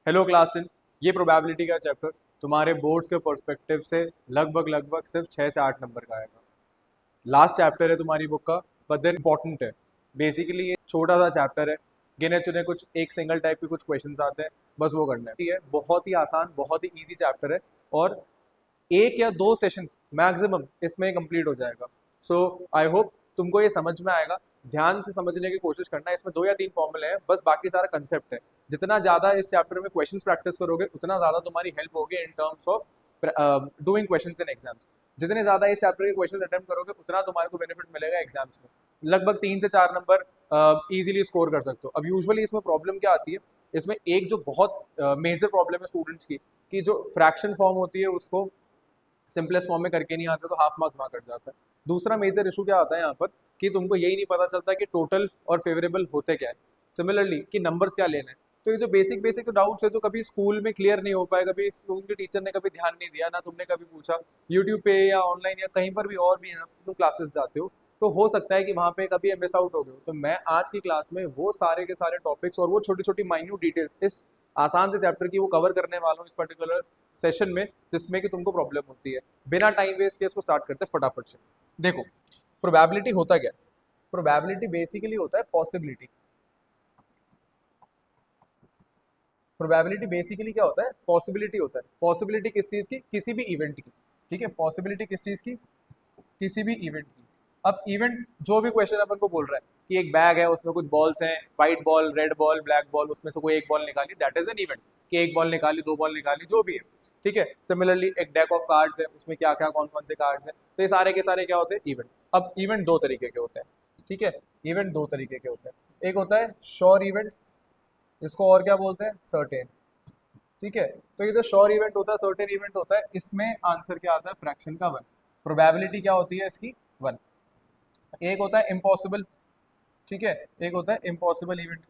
Hello class 10। ये probability का chapter तुम्हारे बोर्ड्स के पर्सपेक्टिव से लगभग सिर्फ 6 से 8 नंबर का आएगा। लास्ट चैप्टर है तुम्हारी बुक का, बट देन इंपॉर्टेंट है। बेसिकली ये छोटा सा चैप्टर है, गिने चुने कुछ एक सिंगल टाइप के कुछ क्वेश्चंस आते हैं, बस वो करना है। ठीक है, बहुत ही आसान, बहुत ही इजी चैप्टर है और एक या दो सेशंस मैक्सिमम इसमें कंप्लीट हो जाएगा। सो आई होप तुमको ये समझ में आएगा। ध्यान से समझने की कोशिश करना है। इसमें 2 या 3 फॉर्मूले हैं, बस बाकी सारा कंसेप्ट है। जितना ज्यादा इस चैप्टर में क्वेश्चंस प्रैक्टिस करोगे उतना ज्यादा तुम्हारी हेल्प होगी in terms of doing questions in exams. जितने ज्यादा इस चैप्टर के क्वेश्चंस अटेम्प्ट करोगे उतना तुम्हारे को बेनिफिट मिलेगा एग्जाम्स में। लगभग 3 से 4 नंबर इजीली स्कोर कर सकते हो। अब यूजुअली इसमें प्रॉब्लम क्या आती है, इसमें एक जो बहुत मेजर प्रॉब्लम है स्टूडेंट्स की, कि जो फ्रैक्शन फॉर्म होती है उसको सिंपलेस्ट फॉर्म में करके नहीं आते तो हाफ मार्क्स वहाँ कट जाता है। दूसरा मेजर इशू क्या आता है यहाँ पर, कि तुमको यही नहीं पता चलता कि टोटल और फेवरेबल होते क्या है, सिमिलरली कि नंबर्स क्या लेना है। तो ये जो बेसिक बेसिक डाउट्स है जो कभी स्कूल में क्लियर नहीं हो पाए, कभी स्कूल के टीचर ने कभी ध्यान नहीं दिया ना, तुमने कभी पूछा यूट्यूब पे या ऑनलाइन या कहीं पर भी और भी तुम क्लासेस जाते हो, तो हो सकता है कि वहाँ पे कभी मिस आउट हो गए हो। तो मैं आज की क्लास में वो सारे के सारे टॉपिक्स और वो छोटी छोटी माइन्यूट डिटेल्स इस आसान से चैप्टर की वो कवर करने वाला हूँ इस पर्टिकुलर सेशन में, जिसमें कि तुमको प्रॉब्लम होती है। बिना टाइम वेस्ट के इसको स्टार्ट करते हैं फटाफट से। देखो, प्रोबेबिलिटी होता क्या है? प्रोबेबिलिटी बेसिकली होता है पॉसिबिलिटी। प्रोबेबिलिटी बेसिकली क्या होता है? पॉसिबिलिटी होता है। पॉसिबिलिटी किस चीज की? किसी भी इवेंट की। ठीक है, पॉसिबिलिटी किस चीज की? किसी भी इवेंट की। अब इवेंट जो भी क्वेश्चन अपन को बोल रहा है कि एक बैग है, उसमें कुछ बॉल्स हैं, white ball, red ball, black ball, उसमें से कोई एक बॉल निकाली, दैट इज एन इवेंट। कि एक बॉल निकाली, 2 बॉल निकाली, जो भी है। ठीक है, सिमिलरली एक डेक ऑफ कार्ड्स है, उसमें क्या क्या कौन कौन से कार्ड्स हैं, तो ये सारे के सारे क्या होते हैं? इवेंट। अब इवेंट दो तरीके के होते हैं। ठीक है, इवेंट दो तरीके के होते हैं। एक होता है श्योर इवेंट, इसको और क्या बोलते हैं? सर्टेन। ठीक है, तो ये जो श्योर इवेंट होता है, सर्टेन इवेंट होता है, इसमें आंसर क्या आता है? फ्रैक्शन का 1। प्रोबेबिलिटी क्या होती है इसकी? 1। एक होता है इम्पॉसिबल। ठीक है, एक होता है इम्पॉसिबल इवेंट।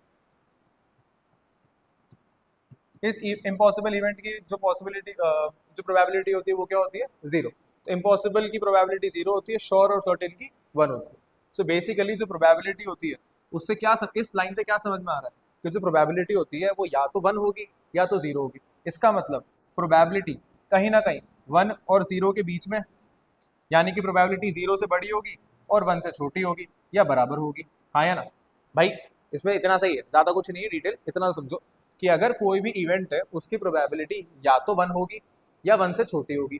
इस इम्पॉसिबल इवेंट की जो पॉसिबिलिटी जो प्रोबेबिलिटी होती है वो क्या होती है? 0। तो इम्पॉसिबल की प्रोबेबिलिटी 0 होती है, श्योर और सर्टेन की 1 होती है। सो बेसिकली जो प्रोबेबिलिटी होती है उससे क्या इस लाइन से क्या समझ में आ रहा है कि जो प्रोबेबिलिटी होती है वो या तो 1 होगी या तो 0 होगी। इसका मतलब प्रोबेबिलिटी कहीं ना कहीं 1 और 0 के बीच में, यानी कि प्रोबेबिलिटी 0 से बड़ी होगी और 1 से छोटी होगी या बराबर होगी। हाँ या ना भाई? इसमें इतना सही है, ज्यादा कुछ नहीं है, डिटेल इतना समझो कि अगर कोई भी इवेंट है उसकी प्रोबेबिलिटी या तो 1 होगी या 1 से छोटी होगी,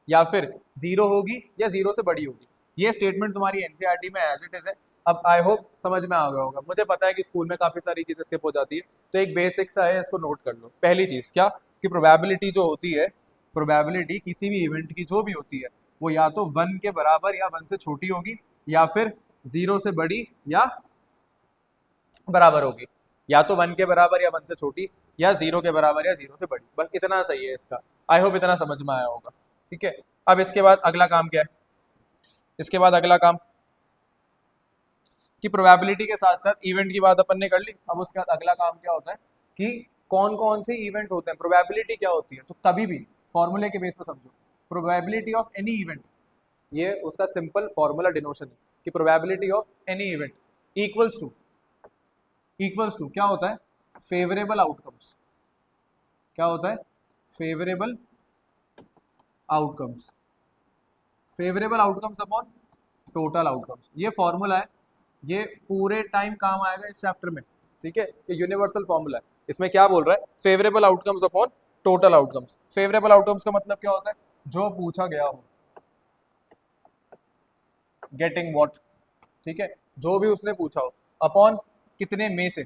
या फिर 0 होगी या 0 से बड़ी होगी। ये स्टेटमेंट तुम्हारी एनसीईआरटी में एज इट इज है। अब आई होप समझ में आ गया होगा। मुझे पता है कि स्कूल में काफी सारी चीजें स्किप हो जाती है, तो एक बेसिक सा है, इसको नोट कर लो। पहली चीज क्या, कि प्रोबेबिलिटी जो होती है, प्रोबेबिलिटी किसी भी इवेंट की जो भी होती है वो या तो 1 के बराबर या 1 से छोटी होगी, या फिर 0 से बड़ी या बराबर होगी। या तो 1 के बराबर या 1 से छोटी, या 0 के बराबर या 0 से बड़ी। बस इतना सही है इसका। आई होप इतना समझ में आया होगा। ठीक है, अब इसके बाद अगला काम क्या है? इसके बाद अगला काम कि प्रोबेबिलिटी के साथ साथ इवेंट की बात अपन ने कर ली। अब उसके बाद अगला काम क्या होता है कि कौन कौन से इवेंट होते हैं। प्रोबेबिलिटी क्या होती है, तो कभी भी फॉर्मूले के बेस पर समझो। प्रोबेबिलिटी ऑफ एनी इवेंट, ये उसका सिंपल फॉर्मूला डिनोशन है कि probability of any event equals to क्या होता है? Favourable outcomes. क्या होता है? Favourable outcomes. Favourable outcomes upon total outcomes. ये फॉर्मूला है, ये पूरे टाइम काम आएगा इस चैप्टर में। ठीक है, ये यूनिवर्सल फॉर्मूला है। इसमें क्या बोल रहा है? Favourable outcomes upon total outcomes. Favourable outcomes का मतलब क्या होता है? जो पूछा गया हो, गेटिंग व्हाट। ठीक है, जो भी उसने पूछा हो, अपॉन कितने में से,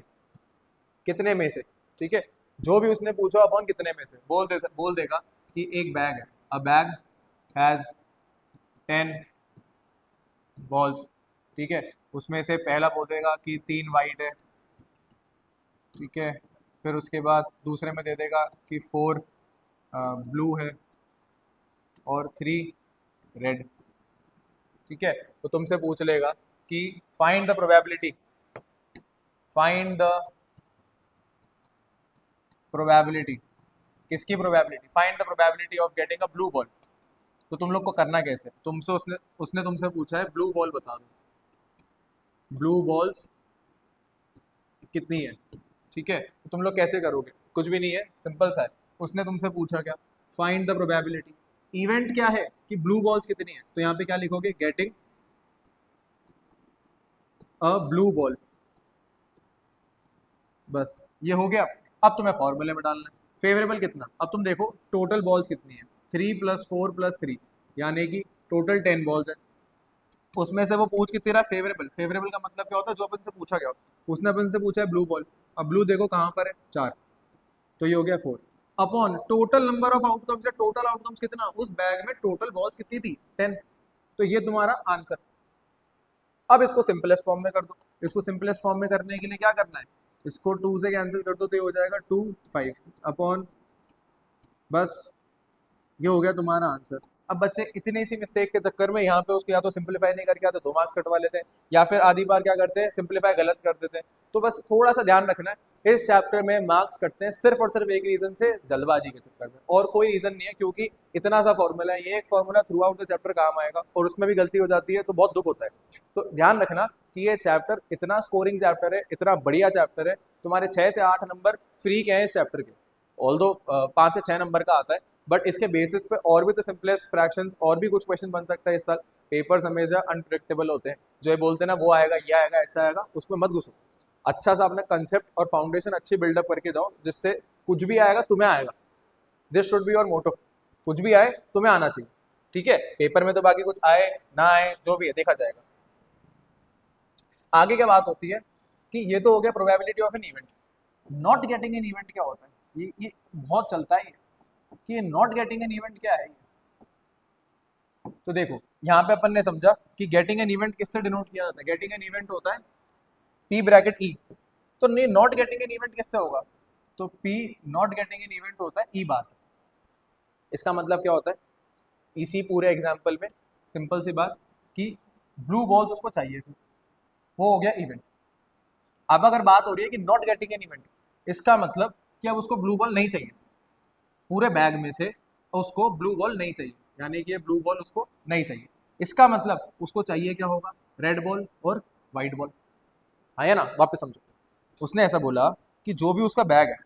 कितने में से। ठीक है, जो भी उसने पूछा अपॉन कितने में से, बोल देगा कि एक बैग है, अ बैग हैज 10 बॉल्स। ठीक है, उसमें से पहला बोल देगा कि 3 वाइट है। ठीक है, फिर उसके बाद दूसरे में दे देगा कि 4 ब्लू है और 3 रेड। ठीक है, तो तुमसे पूछ लेगा कि find the probability, find the probability. किसकी probability? Find the probability of getting a blue ball. तो तुम लोग को करना कैसे? तुमसे उसने उसने तुमसे पूछा है ब्लू बॉल बता दो, ब्लू बॉल्स कितनी है। ठीक है, तो तुम लोग कैसे करोगे? कुछ भी नहीं है, सिंपल सा है। उसने तुमसे पूछा क्या, फाइंड द प्रोबेबिलिटी। इवेंट क्या है कि ब्लू बॉल्स कितनी है, तो यहाँ पे क्या लिखोगे, गेटिंग अ ब्लू बॉल, बस ये हो गया। अब तुम्हें फॉर्मूले में डालना है, फेवरेबल कितना, अब तुम देखो टोटल बॉल्स कितनी है, 3 + 4 + 3 यानी कि टोटल 10 बॉल्स है। उसमें से वो पूछ के तेरा फेवरेबल, फेवरेबल का मतलब क्या होता है, जो अपन से पूछा गया, उसने अपन से पूछा है ब्लू बॉल, अब ब्लू देखो कहाँ पर है, 4, तो ये हो गया 4 upon total number of outcomes है, टोटल आउटकम्स कितना, उस बैग में टोटल बॉल्स कितनी थी, 10, तो ये तुम्हारा आंसर। अब इसको सिंपलेस्ट फॉर्म में कर दो, इसको सिंपलेस्ट फॉर्म में करने के लिए क्या करना है, इसको 2 से कैंसिल कर दो तो ये हो जाएगा 2 5 अपॉन, बस ये हो गया तुम्हारा आंसर। अब बच्चे इतनी सी मिस्टेक के चक्कर में यहाँ पे उसको या तो सिंपलीफाई नहीं करके आते 2 मार्क्स कटवा लेते हैं, या फिर आधी बार क्या करते हैं, सिंपलीफाई गलत कर देते हैं। तो बस थोड़ा सा ध्यान रखना है, इस चैप्टर में मार्क्स कटते हैं सिर्फ और सिर्फ एक रीजन से, जल्दबाजी के चक्कर में, और कोई रीजन नहीं है, क्योंकि इतना सा फॉर्मूला है, ये एक formula through out the chapter काम आएगा, और उसमें भी गलती हो जाती है तो बहुत दुख होता है। तो ध्यान रखना कि ये चैप्टर इतना स्कोरिंग चैप्टर है, इतना बढ़िया चैप्टर है, तुम्हारे 6 से 8 नंबर फ्री के हैं इस चैप्टर के, ऑल्दो 5 से 6 नंबर का आता है, बट इसके बेसिस पे और भी तो सिंपलेस्ट फ्रैक्शंस और भी कुछ क्वेश्चन बन सकता है इस साल। पेपर्स हमेशा अनप्रेडिक्टेबल होते हैं, जो ये बोलते हैं ना वो आएगा, ये आएगा, ऐसा आएगा, उसमें मत घुसो। अच्छा सा अपना कंसेप्ट और फाउंडेशन अच्छी बिल्डअप करके जाओ, जिससे कुछ भी आएगा तुम्हें आएगा। दिस शुड बी योर मोटो, कुछ भी आए तुम्हें आना चाहिए, ठीक है। पेपर में तो बाकी कुछ आए ना आए जो भी है देखा जाएगा। आगे क्या बात होती है कि ये तो हो गया probability of an event. Not getting an event क्या होता है, ये बहुत चलता है कि नॉट गेटिंग एन इवेंट क्या है। तो देखो यहाँ पे अपन ने समझा कि गेटिंग एन इवेंट किससे डिनोट किया जाता है, गेटिंग एन इवेंट होता है पी ब्रैकेट ई, तो नहीं नॉट गेटिंग एन इवेंट किससे होगा, तो P not getting an event होता है ई बार से। इसका मतलब क्या होता है, इसी पूरे एग्जाम्पल में सिंपल सी बात कि ब्लू बॉल्स उसको चाहिए थी, वो हो गया इवेंट। अब अगर बात हो रही है कि नॉट गेटिंग एन इवेंट, इसका मतलब कि अब उसको ब्लू बॉल नहीं चाहिए, पूरे बैग में से उसको ब्लू बॉल नहीं चाहिए, यानी कि ये ब्लू बॉल उसको नहीं चाहिए। इसका मतलब उसको चाहिए क्या होगा, रेड बॉल और व्हाइट बॉल, है ना। वापस समझो, उसने ऐसा बोला कि जो भी उसका बैग है,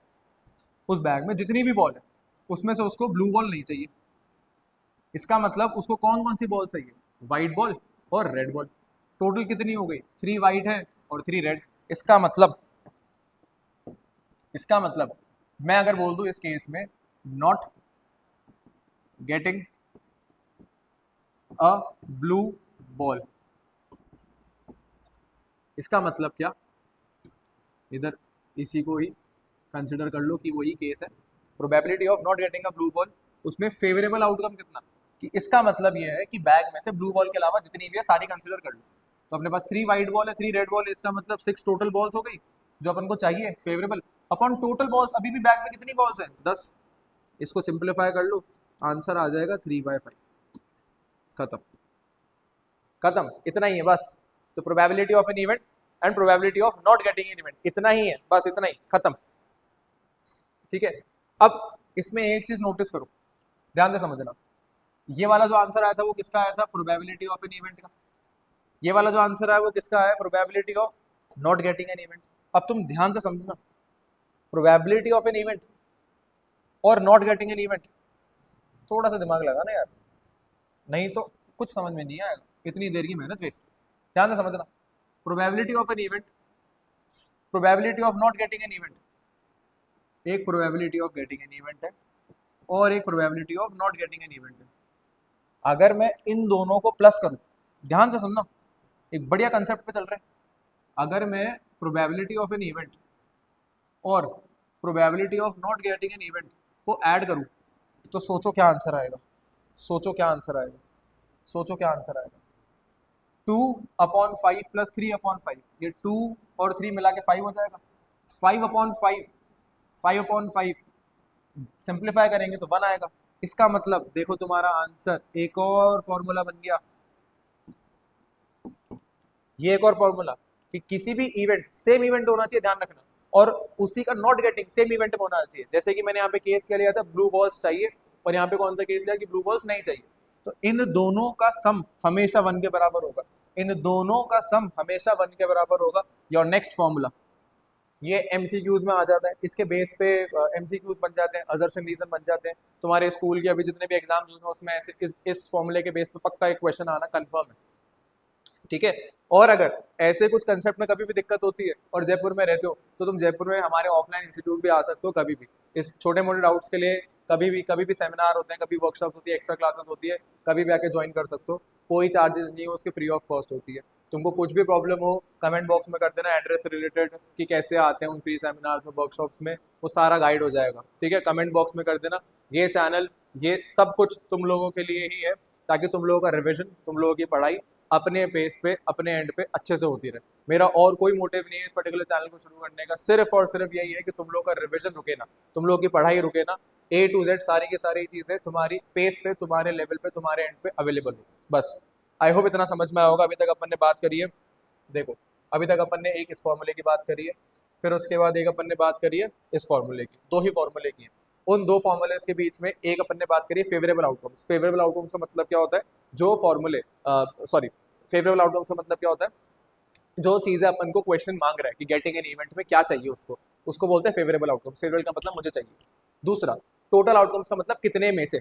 उस बैग में जितनी भी बॉल है उसमें से उसको ब्लू बॉल नहीं चाहिए। इसका मतलब उसको कौन कौन सी बॉल चाहिए, व्हाइट बॉल और रेड बॉल। टोटल कितनी हो गई, 3 व्हाइट है और 3 रेड। इसका मतलब मैं अगर बोल दूं इस केस में not getting a blue ball, इसका मतलब क्या, इधर इसी को ही कंसिडर कर लो कि वही केस है, probability of not getting a blue ball, उसमें फेवरेबल आउटकम कितना, कि इसका मतलब ये है कि बैग में से ब्लू बॉल के अलावा जितनी भी है सारी कंसिडर कर लो। तो अपने पास 3 व्हाइट बॉल है, 3 रेड बॉल है, इसका मतलब 6 टोटल बॉल्स हो गई जो अपन को चाहिए फेवरेबल, अपॉन टोटल बॉल्स अभी भी बैग में कितनी बॉल्स हैं, 10। इसको सिंप्लीफाई कर लो, आंसर आ जाएगा 3/5, खत्म खत्म, इतना ही है बस। तो probability of an event and probability of not getting an event, इतना ही है बस, इतना ही, खत्म, ठीक है। अब इसमें एक चीज नोटिस करो, ध्यान से समझना, ये वाला जो आंसर आया था वो किसका आया था, प्रोबेबिलिटी ऑफ एन इवेंट का। ये वाला जो आंसर आया वो किसका आया, probability of not getting an event. अब तुम ध्यान से समझना, प्रोबेबिलिटी ऑफ एन इवेंट और नॉट गेटिंग एन इवेंट, थोड़ा सा दिमाग लगाना यार, नहीं तो कुछ समझ में नहीं आएगा, इतनी देर की मेहनत वेस्ट। ध्यान से समझना, probability of an event, probability of not getting an event, एक probability of getting an event है और एक probability of not getting an event है। अगर मैं इन दोनों को प्लस करूं, ध्यान से सुनना, एक बढ़िया कंसेप्ट पे चल रहे हैं, अगर मैं प्रोबेबिलिटी ऑफ एन इवेंट और probability of not getting an event को ऐड करूं, तो सोचो क्या आंसर आएगा, सोचो क्या आंसर आएगा, सोचो क्या आंसर आएगा, 2/5 + 3/5, ये 2 और 3 मिला के 5 हो जाएगा, 5/5, 5/5 सिंप्लीफाई करेंगे तो 1 आएगा। इसका मतलब देखो तुम्हारा आंसर, एक और फॉर्मूला बन गया, ये एक और फॉर्मूला कि किसी भी इवेंट, सेम इवेंट होना चाहिए, ध्यान रखना, और उसी का नॉट गेटिंग सेम इवेंट में होना चाहिए। जैसे कि मैंने यहाँ पे केस क्या लिया था, ब्लू बॉल्स चाहिए, और यहाँ पे कौन सा केस लिया कि ब्लू बॉल्स नहीं चाहिए, तो इन दोनों का सम हमेशा 1 के बराबर होगा, इन दोनों का सम हमेशा 1 के बराबर होगा। योर नेक्स्ट फॉर्मूला, ये एमसीक्यूज में आ जाता है, इसके बेस पे एमसीक्यूज बन जाते हैं, अजर्शन रीजन बन जाते हैं। तुम्हारे स्कूल के अभी जितने भी एग्जाम्स हुए हैं उसमें ऐसे इस फॉर्मूले के बेस पे पक्का एक क्वेश्चन आना कंफर्म है, ठीक है। और अगर ऐसे कुछ कंसेप्ट में कभी भी दिक्कत होती है और जयपुर में रहते हो तो तुम जयपुर में हमारे ऑफलाइन इंस्टीट्यूट भी आ सकते हो कभी भी, इस छोटे मोटे डाउट्स के लिए। कभी भी सेमिनार होते हैं, कभी वर्कशॉप होती है, एक्स्ट्रा क्लासेस होती है, कभी भी आके ज्वाइन कर सकते हो। कोई चार्जेस नहीं है उसके, फ्री ऑफ कॉस्ट होती है। तुमको कुछ भी प्रॉब्लम हो कमेंट बॉक्स में कर देना, एड्रेस से रिलेटेड कि कैसे आते हैं उन फ्री सेमिनार में, वर्कशॉप्स में, वो सारा गाइड हो जाएगा, ठीक है। कमेंट बॉक्स में कर देना। ये चैनल, ये सब कुछ तुम लोगों के लिए ही है, ताकि तुम लोगों का रिविजन, तुम लोगों की पढ़ाई अपने पेस पे, अपने एंड पे अच्छे से होती रहे। मेरा और कोई मोटिव नहीं है इस पर्टिकुलर चैनल को शुरू करने का, सिर्फ और सिर्फ यही है कि तुम लोग का रिविजन रुके ना, तुम लोग की पढ़ाई रुके ना, ए टू जेड सारी की सारी चीजें तुम्हारी पेस पे, तुम्हारे लेवल पे, तुम्हारे एंड पे अवेलेबल हो, बस। आई होप इतना समझ में आया होगा। अभी तक अपन ने बात करी है, देखो, अभी तक अपन ने एक इस फॉर्मूले की बात करी है, फिर उसके बाद एक अपन ने बात करी है इस फॉर्मूले की, दो ही फॉर्मूले की है। उन दो फॉर्मूलेस के बीच में एक अपन ने बात करी है फेवरेबल आउटकम्स। फेवरेबल आउटकम्स का मतलब क्या होता है, जो फॉर्मूले, सॉरी, फेवरेबल आउटकम्स का मतलब क्या होता है, जो चीजें अपन को क्वेश्चन मांग रहा है कि गेटिंग एन इवेंट में क्या चाहिए उसको, उसको बोलते हैं फेवरेबल आउटकम्स। फेवरेबल का मतलब मुझे चाहिए। दूसरा, टोटल आउटकम्स का मतलब कितने में से,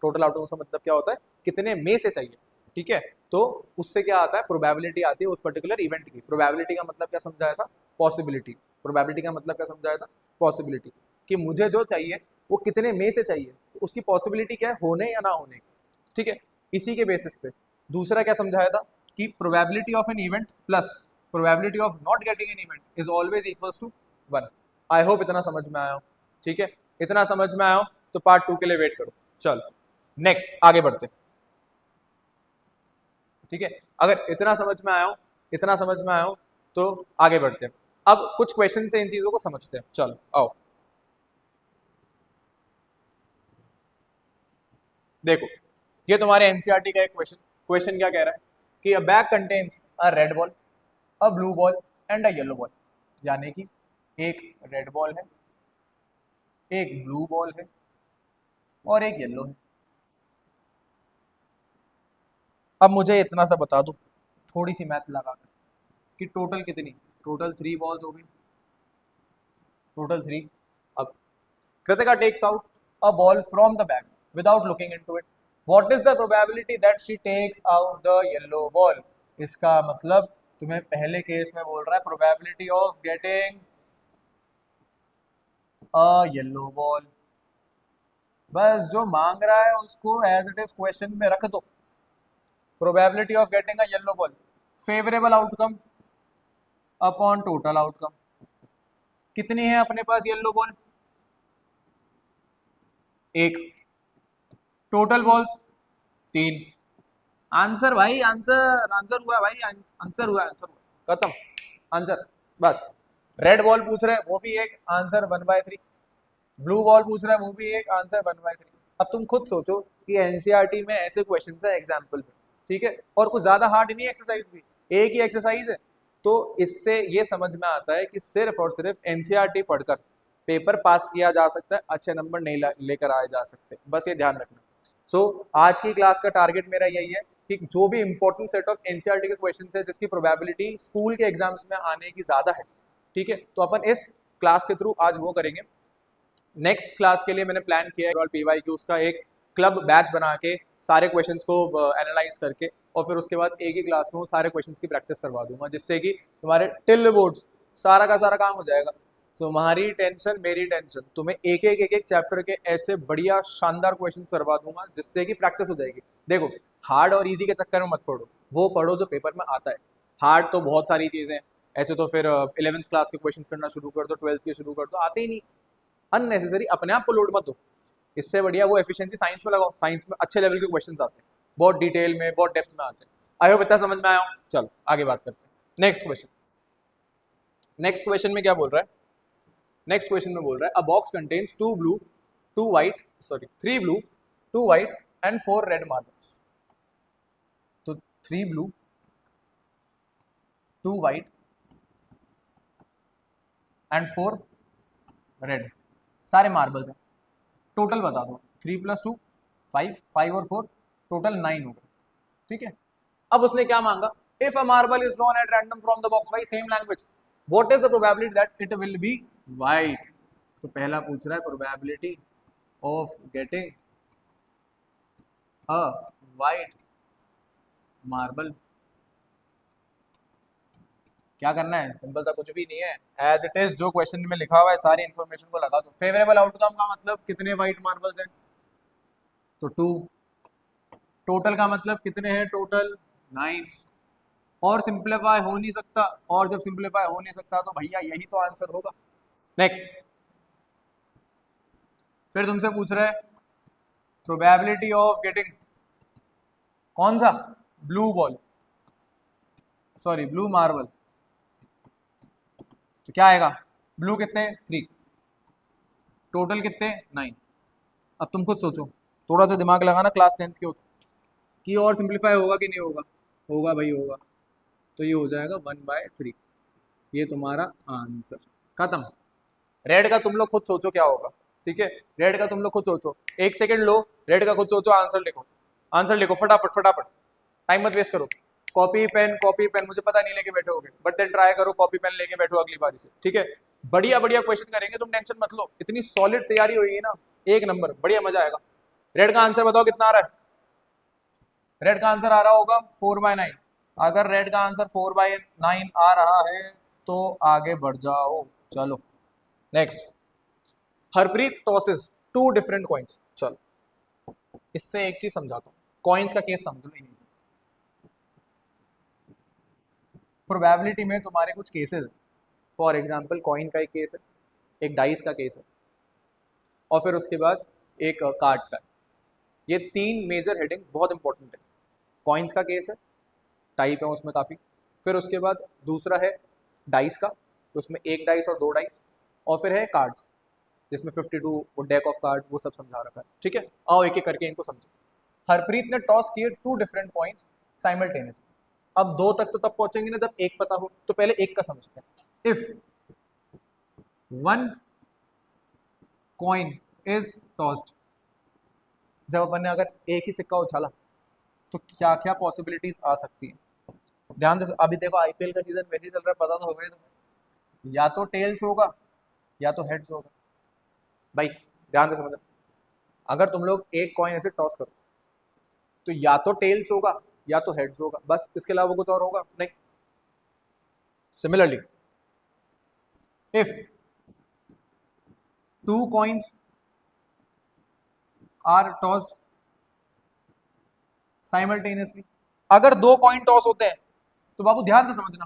टोटल आउटकम्स का मतलब क्या होता है, कितने में से चाहिए, ठीक है। तो उससे क्या आता है, प्रोबेबिलिटी आती है उस पर्टिकुलर इवेंट की। प्रोबेबिलिटी का मतलब क्या समझाया था, पॉसिबिलिटी। प्रोबेबिलिटी का मतलब क्या समझाया था, पॉसिबिलिटी, कि मुझे जो चाहिए वो कितने में से चाहिए, तो उसकी पॉसिबिलिटी क्या है, होने या ना होने की, ठीक है। इसी के बेसिस पे दूसरा क्या समझाया था, कि probability of an event plus probability of not getting an event is always equals to 1। I hope इतना समझ में आया हो, ठीक है। इतना समझ में आया हो तो पार्ट 2 के लिए वेट करो। चलो नेक्स्ट आगे बढ़ते, ठीक है। अगर इतना समझ में आया हो, इतना समझ में आया हो तो आगे बढ़ते हैं। अब कुछ क्वेश्चन से इन चीजों को समझते हैं, चलो आओ। देखो, ये तुम्हारे एनसीईआरटी का एक क्वेश्चन, क्वेश्चन क्या कह रहा है कि अ bag contains a red ball, a blue ball and a yellow ball. यानी कि एक रेड बॉल है, एक ब्लू बॉल है और एक येलो है। अब मुझे इतना सा बता दो, थोड़ी सी मैथ लगा कर, कि टोटल कितनी, टोटल 3 बॉल्स हो गई, टोटल 3। अब Kritika takes out a ball from the bag without looking into it, what is the probability that she takes out the yellow ball. इसका मतलब तुम्हें पहले केस में बोल रहा है probability of getting a yellow ball. बस जो मांग रहा है उसको एज इट इज क्वेश्चन में रख दो। Probability of getting a yellow ball, favourable outcome upon total outcome. कितनी है अपने पास येलो बॉल, एक। Total balls 3। आंसर भाई, आंसर, आंसर हुआ भाई, आंसर हुआ, आंसर हुआ, खत्म, आंसर, बस। रेड बॉल पूछ रहे हैं वो भी एक, आंसर 1/3। ब्लू बॉल पूछ रहा है वो भी एक, आंसर 1/3। अब तुम खुद सोचो कि एनसीईआरटी में ऐसे क्वेश्चन है एग्जाम्पल में, ठीक है, और कुछ ज्यादा हार्ड नहीं एक्सरसाइज भी, एक ही एक्सरसाइज है। तो इससे ये समझ में आता है कि सिर्फ और सिर्फ एनसीईआरटी पढ़कर पेपर पास किया जा सकता है, अच्छे नंबर नहीं लेकर आए जा सकते, बस ये ध्यान रखना। सो आज की क्लास का टारगेट मेरा यही है कि जो भी इंपॉर्टेंट सेट ऑफ एनसीईआरटी के क्वेश्चन है जिसकी प्रोबेबिलिटी स्कूल के एग्जाम्स में आने की ज्यादा है, ठीक है, तो अपन इस क्लास के थ्रू आज वो करेंगे। नेक्स्ट क्लास के लिए मैंने प्लान किया है पीवाईक्यूज का एक क्लब बैच बना के, सारे क्वेश्चंस को एनालाइज करके, और फिर उसके बाद एक ही क्लास में वो सारे क्वेश्चंस की प्रैक्टिस करवा दूंगा, जिससे कि तुम्हारे टिल बोर्ड्स सारा का सारा काम हो जाएगा। तो तुम्हारी टेंशन मेरी टेंशन, तुम्हें एक एक चैप्टर के ऐसे बढ़िया शानदार क्वेश्चन करवा दूंगा जिससे कि प्रैक्टिस हो जाएगी। देखो, हार्ड और इजी के चक्कर में मत पढ़ो, वो पढ़ो जो पेपर में आता है। हार्ड तो बहुत सारी चीजें हैं, ऐसे तो फिर 11th क्लास के क्वेश्चन करना शुरू कर दो, 12th के शुरू कर दो, आते ही नहीं। अननेसेसरी अपने आप को लोड मत दो, इससे बढ़िया वो एफिशिएंसी साइंस में लगाओ, साइंस में अच्छे लेवल के क्वेश्चंस आते हैं, बहुत डिटेल में, बहुत डेप्थ में आते हैं। आई होप इतना समझ में आया हो। चलो आगे बात करते हैं। नेक्स्ट क्वेश्चन, नेक्स्ट क्वेश्चन में क्या बोल रहा है, नेक्स्ट क्वेश्चन में बोल रहा है अ box contains 2 blue 2 white, sorry 3 blue 2 white and 4 red marbles. तो 3 ब्लू 2 व्हाइट एंड 4 रेड सारे मार्बल्स हैं। टोटल बता दो, 3 + 2 5, 5 और 4 टोटल 9 हो गए, ठीक है। अब उसने क्या मांगा, if a marble is drawn at random from the box, भाई same language, what is the probability that it will be white? तो पहला पूछ रहा है probability of getting a white marble. क्या करना है, सिंपल सा, कुछ भी नहीं है, एज इट इज जो क्वेश्चन में लिखा हुआ है सारी इन्फॉर्मेशन को लगा दो। फेवरेबल आउटकम का मतलब कितने व्हाइट मार्बल्स हैं, तो 2। टोटल का मतलब कितने हैं, टोटल 9। और सिंप्लीफाई हो नहीं सकता, और जब सिंप्लीफाई हो नहीं सकता तो भैया यही तो आंसर होगा। नेक्स्ट, फिर तुमसे पूछ रहा है प्रोबेबिलिटी ऑफ गेटिंग कौन सा, blue ball, sorry blue marble. तो क्या आएगा, ब्लू कितने, 3, टोटल कितने, 9। अब तुम खुद सोचो, थोड़ा सा दिमाग लगाना, क्लास 10th के हो कि और सिंप्लीफाई होगा कि नहीं होगा, होगा भाई होगा। तो ये हो जाएगा 1/3, ये तुम्हारा आंसर, खत्म। रेड का तुम लोग खुद सोचो क्या होगा, ठीक है, रेड का तुम लोग खुद सोचो, 1 सेकंड लो, रेड का खुद सोचो, आंसर लिखो, आंसर लिखो फटाफट फटाफट, टाइम मत वेस्ट करो। कॉपी पेन मुझे पता नहीं लेके बैठे होगे, बट देन ट्राई करो कॉपी पेन लेके बैठो अगली बारी से, ठीक है। बढ़िया बढ़िया क्वेश्चन करेंगे, तुम टेंशन मत लो, इतनी सॉलिड तैयारी होगी ना, 1 नंबर, बढ़िया मजा आएगा। रेड का आंसर बताओ कितना आ रहा है, रेड का आंसर आ रहा होगा 4/9। अगर रेड का आंसर 4/9 आ रहा है तो आगे बढ़ जाओ, चलो next. Harpreet tosses 2 different coins. चलो इससे एक चीज समझाता हूँ, कॉइन्स का केस समझ लो। प्रोबेबिलिटी में तुम्हारे कुछ केसेस, फॉर एग्जांपल कॉइन का एक केस है, एक डाइस का केस है, और फिर उसके बाद एक कार्ड्स का। ये 3 मेजर हेडिंग्स बहुत इंपॉर्टेंट है। कॉइन्स का केस है, टाइप है उसमें काफ़ी, फिर उसके बाद दूसरा है डाइस का, उसमें 1 डाइस और 2 डाइस, और फिर है कार्ड्स जिसमें 52 वो डेक ऑफ कार्ड्स वो सब समझा रखा है, ठीक है। आओ एक एक करके इनको समझो। हरप्रीत ने टॉस किए 2 डिफरेंट पॉइंट्स साइमल्टेनियसली। अब 2 तक तो तब पहुंचेंगे ना जब 1 पता हो, तो पहले 1 का समझते हैं। इफ 1 कॉइन इज टॉस्ड, जब अपन ने अगर एक ही सिक्का उछाला तो क्या क्या पॉसिबिलिटीज आ सकती है। ध्यान से, अभी देखो आईपीएल का सीजन वैसे ही चल रहा है, पता तो होगा ही तुम्हें, या तो टेल्स होगा या तो हेड्स होगा। भाई ध्यान से समझो, अगर तुम लोग एक कॉइन ऐसे टॉस करो तो या तो टेल्स होगा या तो हेड्स होगा, बस, इसके अलावा कुछ और होगा नहीं। Similarly if 2 coins are tossed simultaneously, अगर 2 कॉइन टॉस होते हैं तो बाबू ध्यान से समझना,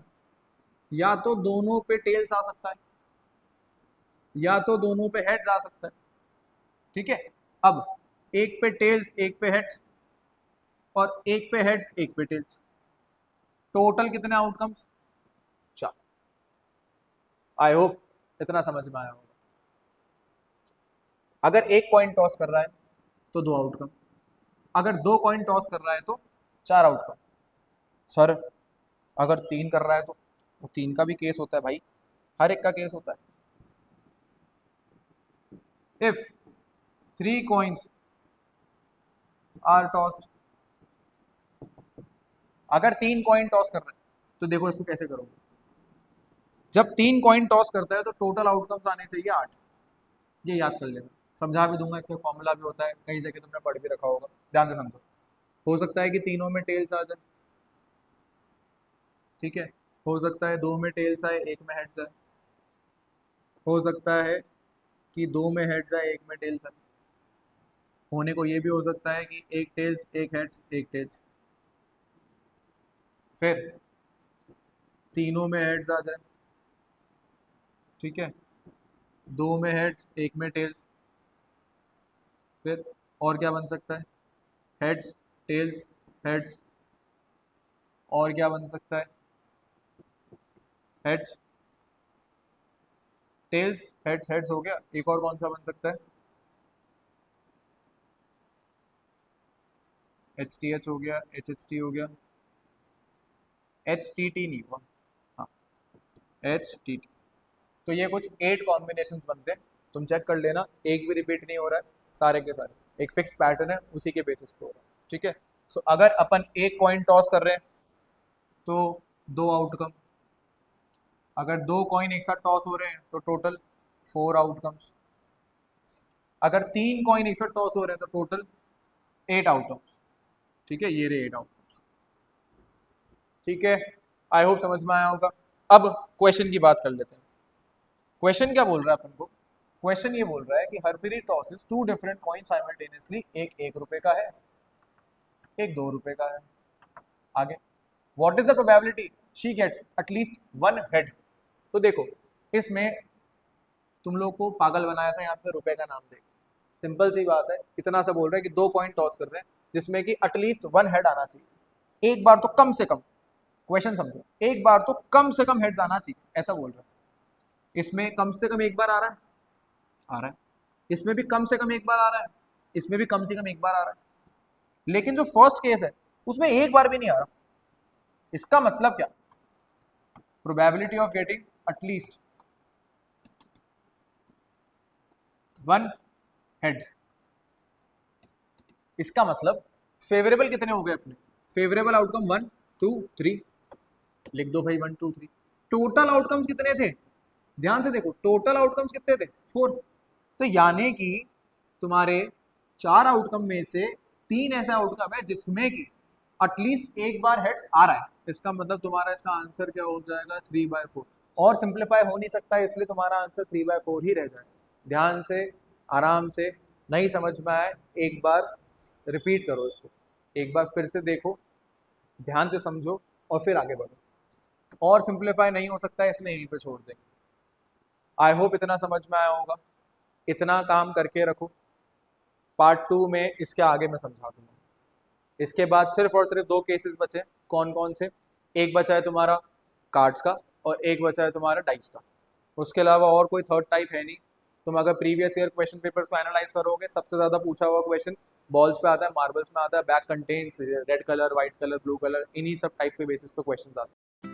या तो दोनों पे टेल्स आ सकता है या तो दोनों पे हेड्स आ सकता है, ठीक है। अब एक पे टेल्स एक पे हेड्स, और एक पे हेड्स एक पे टेल्स, टोटल कितने आउटकम्स, 4। आई होप इतना समझ में आया होगा। अगर एक कॉइन टॉस कर रहा है तो 2 आउटकम, अगर 2 कॉइन टॉस कर रहा है तो 4 आउटकम। सर अगर 3 कर रहा है तो 3 का भी केस होता है भाई, हर एक का केस होता है। इफ 3 coins आर टॉस्ड, अगर 3 कॉइन टॉस कर रहा है तो देखो इसको कैसे करोगे, जब 3 कॉइन टॉस करता है तो टोटल आउटकम्स आने चाहिए 8। ये याद कर लेना, समझा भी दूंगा, इसका फॉर्मूला भी होता है, कई जगह तुमने पढ़ भी रखा होगा, ध्यान से समझो। हो सकता है कि तीनों में टेल्स आ जाए, ठीक है, हो सकता है 2 में टेल्स आए 1 में हेड्स आए, हो सकता है कि 2 में हेड्स आए 1 में टेल्स आए, होने को ये भी हो सकता है कि 1 टेल्स 1 हेड्स 1 टेल्स, फिर तीनों में हेड्स आ जाए, ठीक है, 2 में हेड्स 1 में टेल्स, फिर और क्या बन सकता है, हेड्स टेल्स हेड्स, और क्या बन सकता है, हेड्स टेल्स हेड्स हेड्स हो गया, एक और कौन सा बन सकता है, एच टी एच हो गया, एच एच टी हो गया, एच टी टी नहीं हुआ, हाँ एच टी टी। तो ये कुछ 8 कॉम्बिनेशन बनते हैं, तुम चेक कर लेना, एक भी रिपीट नहीं हो रहा है, सारे के सारे एक फिक्स पैटर्न है, उसी के बेसिस पे हो रहा है, ठीक है। सो अगर अपन एक कॉइन टॉस कर रहे हैं तो 2 आउटकम, अगर 2 कॉइन एक साथ टॉस हो रहे हैं तो टोटल 4 आउटकम्स, अगर 3 कॉइन एक साथ टॉस हो रहे हैं तो टोटल 8 आउटकम्स। ठीक है, ये रहे 8 आउटकम्स। ठीक है, आई होप समझ में आया होगा। अब क्वेश्चन की बात कर लेते हैं। क्वेश्चन क्या बोल रहा है अपन को? क्वेश्चन ये बोल रहा है कि Harpreet tosses 2 different coin simultaneously, एक 1 रुपए का है, एक 2 रुपए का है। आगे, what is the probability she gets at least 1 head. तो देखो, इसमें तुम लोग को पागल बनाया था यहाँ पे रुपए का नाम दे। सिंपल सी बात है, इतना सा बोल रहा है कि 2 कॉइन टॉस कर रहे हैं जिसमें कि एटलीस्ट 1 हेड आना चाहिए, एक बार तो कम से कम। क्वेश्चन समझो, एक बार तो कम से कम हेड्स आना चाहिए, ऐसा बोल रहा है। इसमें कम से कम एक बार आ रहा है, आ रहा है। इसमें भी कम से कम एक बार आ रहा है, इसमें भी कम से कम एक बार आ रहा है। लेकिन जो फर्स्ट केस है उसमें एक बार भी नहीं आ रहा। इसका मतलब क्या? Probability of getting at least 1 heads. इसका मतलब फेवरेबल कितने हो गए अपने? फेवरेबल आउटकम 1 2 3, लिख दो भाई 1 2 3। टोटल आउटकम्स कितने थे? ध्यान से देखो, टोटल आउटकम्स कितने थे? 4। तो यानी कि तुम्हारे 4 आउटकम में से 3 ऐसा आउटकम है जिसमें कि एटलीस्ट एक बार हेड्स आ रहा है। इसका मतलब तुम्हारा इसका आंसर क्या हो जाएगा? 3/4। और सिंप्लीफाई हो नहीं सकता, इसलिए तुम्हारा आंसर 3/4 ही रह जाएगा। ध्यान से, आराम से, नहीं समझ में आए एक बार रिपीट करो इसको, एक बार फिर से देखो, ध्यान से समझो और फिर आगे बढ़ो। और सिंप्लीफाई नहीं हो सकता है इसलिए यहीं पे छोड़ देंगे। आई होप इतना समझ में आया होगा। इतना काम करके रखो, पार्ट 2 में इसके आगे मैं समझा दूंगा। इसके बाद सिर्फ और सिर्फ 2 केसेस बचे। कौन कौन से? एक बचा है तुम्हारा कार्ड्स का और एक बचा है तुम्हारा डाइस का। उसके अलावा और कोई थर्ड टाइप है नहीं। तुम अगर प्रीवियस ईयर क्वेश्चन पेपर्स को एनालाइज करोगे, सबसे ज्यादा पूछा हुआ क्वेश्चन बॉल्स पे आता है, मार्बल्स में आता है, back contains, red colour, white colour, blue colour, इन्हीं सब टाइप के बेसिस पे क्वेश्चन आते हैं।